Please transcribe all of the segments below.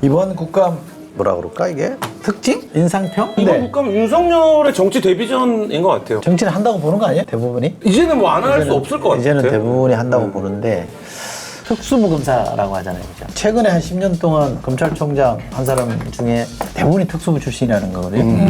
이번 국감 뭐라 그럴까 이게? 특징? 인상평? 이번 근데 국감은 윤석열의 정치 데뷔전인 것 같아요. 정치는 한다고 보는 거 아니야? 대부분이? 이제는 뭐 안 할 수 없을 것 같아요. 이제는 대부분이 한다고 보는데 특수부 검사라고 하잖아요. 그죠? 최근에 한 10년 동안 검찰총장 한 사람 중에 대부분이 특수부 출신이라는 거거든요.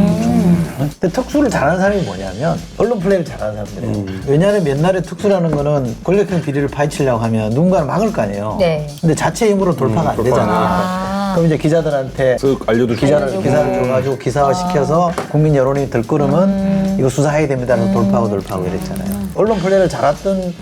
근데 특수를 잘하는 사람이 뭐냐면 언론 플레이를 잘하는 사람들이에요. 왜냐하면 옛날에 특수라는 거는 권력형 비리를 파헤치려고 하면 누군가를 막을 거 아니에요. 네. 근데 자체 힘으로 돌파가 안 되잖아. 그럼 이제 기자들한테 쓱 알려주고 기사를 줘가지고 기사화 시켜서 국민 여론이 들끓으면 이거 수사해야 됩니다. 해서 돌파하고 이랬잖아요. 언론 플레이를 잘했던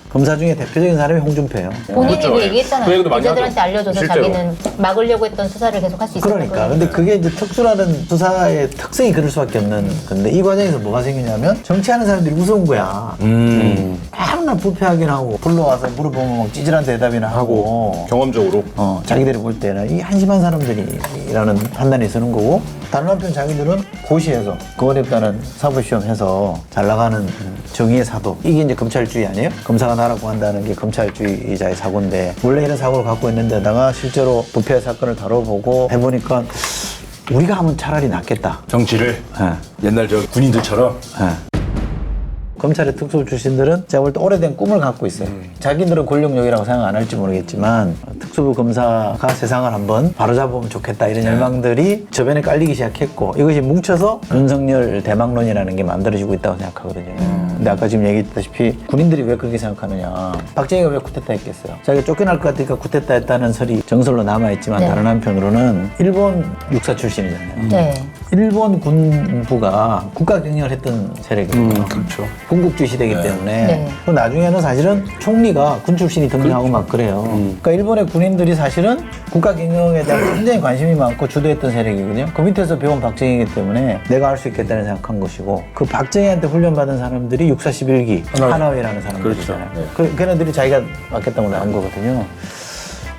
검사 중에 대표적인 사람이 홍준표예요. 본인이 그렇죠. 그 그 얘기했잖아요. 얘기도 많이 기자들한테 하죠. 알려줘서 실제로. 자기는 막으려고 했던 수사를 계속 할 수 있었던 그러니까. 거예요. 근데 그게 이제 특수라는 수사의 특성이 그럴 수밖에 없는 건데 이 과정에서 뭐가 생기냐면 정치하는 사람들이 무서운 거야. 맨날 부패하긴 하고 불러와서 물어보면 막 찌질한 대답이나 하고 경험적으로. 자기들이 볼 때는 이 한심한 사람들이라는 판단이 서는 거고 다른 한편 자기들은 고시해서 그 어렵다는 사법시험 해서 잘 나가는 정의의 사도 이게 이제 검찰주의 아니에요? 검사가 나라고 한다는 게 검찰주의자의 사고인데 원래 이런 사고를 갖고 있는데다가 실제로 부패 사건을 다뤄보고 해보니까 우리가 하면 차라리 낫겠다. 정치를 예. 옛날 저 군인들처럼 예. 검찰의 특수 출신들은 제가 볼 때 오래된 꿈을 갖고 있어요. 자기들은 권력욕이라고 생각 안 할지 모르겠지만 특수부 검사가 세상을 한번 바로잡으면 좋겠다 이런 열망들이 저변에 깔리기 시작했고 이것이 뭉쳐서 윤석열 대망론이라는 게 만들어지고 있다고 생각하거든요. 근데 아까 지금 얘기했다시피 군인들이 왜 그렇게 생각하느냐. 박정희가 왜 쿠데타 했겠어요. 자기가 쫓겨날 것 같으니까 쿠데타 했다는 설이 정설로 남아있지만 네. 다른 한편으로는 일본 육사 출신이잖아요. 네. 일본 군부가 국가 경영을 했던 세력이거든요. 그렇죠. 군국주의 시대이기 때문에 네. 그 나중에는 사실은 총리가 군 출신이 등장하고 막 그래요. 그러니까 일본의 군인들이 사실은 국가 경영에 대한 굉장히 관심이 많고 주도했던 세력이거든요. 그 밑에서 배운 박정희이기 때문에 내가 할 수 있겠다는 생각한 것이고 그 박정희한테 훈련받은 사람들이 육사 11기 하나회라는 사람들이잖아요. 그 걔네들이 자기가 맡겠다고 나온 거거든요.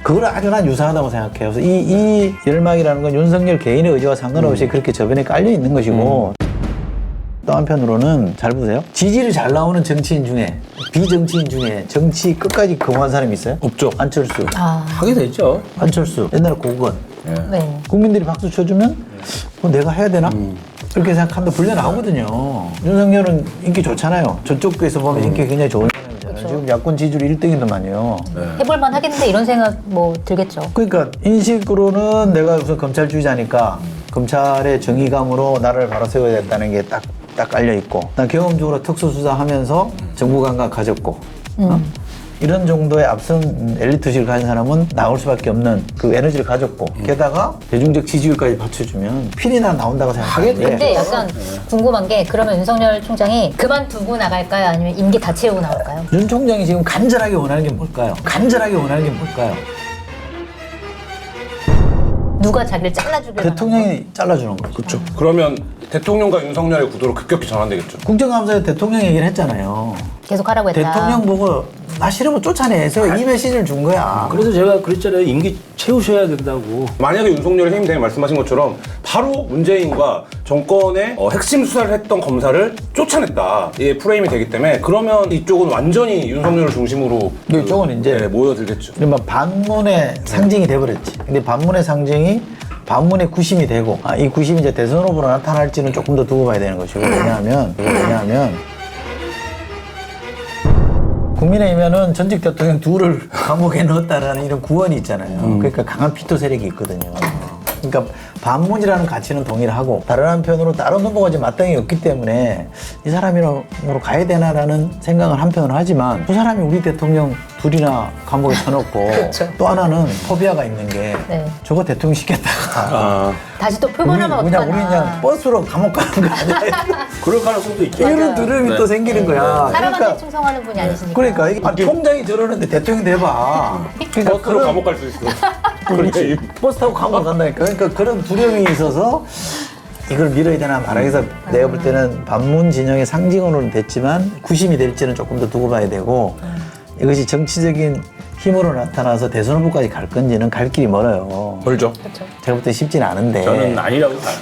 그걸 아주 난 유사하다고 생각해요. 그래서 이 열망이라는 건 윤석열 개인의 의지와 상관없이 그렇게 저변에 깔려 있는 것이고 또 한편으로는 잘 보세요. 지지를 잘 나오는 정치인 중에 비정치인 중에 정치 끝까지 거부한 사람이 있어요? 없죠. 안철수. 하게 되죠. 안철수. 옛날에 고건. 네. 국민들이 박수 쳐주면 내가 해야 되나? 이렇게 생각하면 불려 나오거든요. 윤석열은 인기 좋잖아요. 저쪽에서 보면 인기가 굉장히 좋은 사람이잖아요. 지금 야권 지지율 1등이더만요. 해볼만 하겠는데 이런 생각 뭐 들겠죠. 그러니까 인식으로는 내가 우선 검찰주의자니까 검찰의 정의감으로 나라를 바로 세워야 된다는 게 딱 깔려 있고, 난 경험적으로 특수수사하면서 정부 감각 가졌고, 이런 정도의 앞선 엘리트식을 가진 사람은 나올 수밖에 없는 그 에너지를 가졌고, 게다가 대중적 지지율까지 받쳐주면 필이나 나온다고 생각하는데. 근데 약간 궁금한 게 그러면 윤석열 총장이 그만두고 나갈까요? 아니면 임기 다 채우고 나올까요? 윤 총장이 지금 간절하게 원하는 게 뭘까요? 간절하게 원하는 게 뭘까요? 누가 자기를 잘라주길 대통령이 잘라주는 거죠. 그렇죠. 그러면 대통령과 윤석열의 구도로 급격히 전환되겠죠. 국정감사에 대통령 얘기를 했잖아요. 계속 하라고 했다. 대통령 보고 나 싫으면 쫓아내서 이 메시지를 준 거야. 그래서 제가 그랬잖아요. 임기 채우셔야 된다고. 만약에 윤석열이 해임되면 말씀하신 것처럼 바로 문재인과 정권의 핵심 수사를 했던 검사를 쫓아냈다. 이게 프레임이 되기 때문에 그러면 이쪽은 완전히 윤석열을 중심으로 근데 이쪽은 이제 모여들겠죠. 이른바 반문의 상징이 돼버렸지. 근데 반문의 상징이 반문의 구심이 되고 이 구심이 이제 대선 후보로 나타날지는 조금 더 두고 봐야 되는 것이고 왜냐하면 국민의힘에는 전직 대통령 둘을 감옥에 넣었다라는 이런 구원이 있잖아요. 그러니까 강한 피토 세력이 있거든요. 그러니까 반문이라는 가치는 동일하고 다른 한편으로 다른 후보가 이제 마땅히 없기 때문에 이 사람으로 가야 되나라는 생각을 한편으로 하지만 두 사람이 우리 대통령 둘이나 감옥에 쳐놓고 그렇죠. 또 하나는 포비아가 있는 게 네. 저거 대통령 시켰다가 다시 또 표본하면 우리 어떡하나. 그냥 버스로 감옥 가는 거 아니야? 그럴 가능성도 있죠. 이런 두려움이 또 생기는 거야. 사람한테 충성하는 분이 아니시니까. 그러니까 이게 총장이 저러는데 대통령 돼봐. 그러니까 버스로 감옥 갈 수 있어. 그렇지. 버스 타고 감옥 간다니까. 그러니까 그런 두려움이 있어서 이걸 밀어야 되나 말아서 내가 볼 때는 반문 진영의 상징으로는 됐지만 구심이 될지는 조금 더 두고 봐야 되고 이것이 정치적인 힘으로 나타나서 대선 후보까지 갈 건지는 갈 길이 멀어요. 멀죠. 그렇죠. 제가 볼 때 쉽지는 않은데. 저는 아니라고 봐요.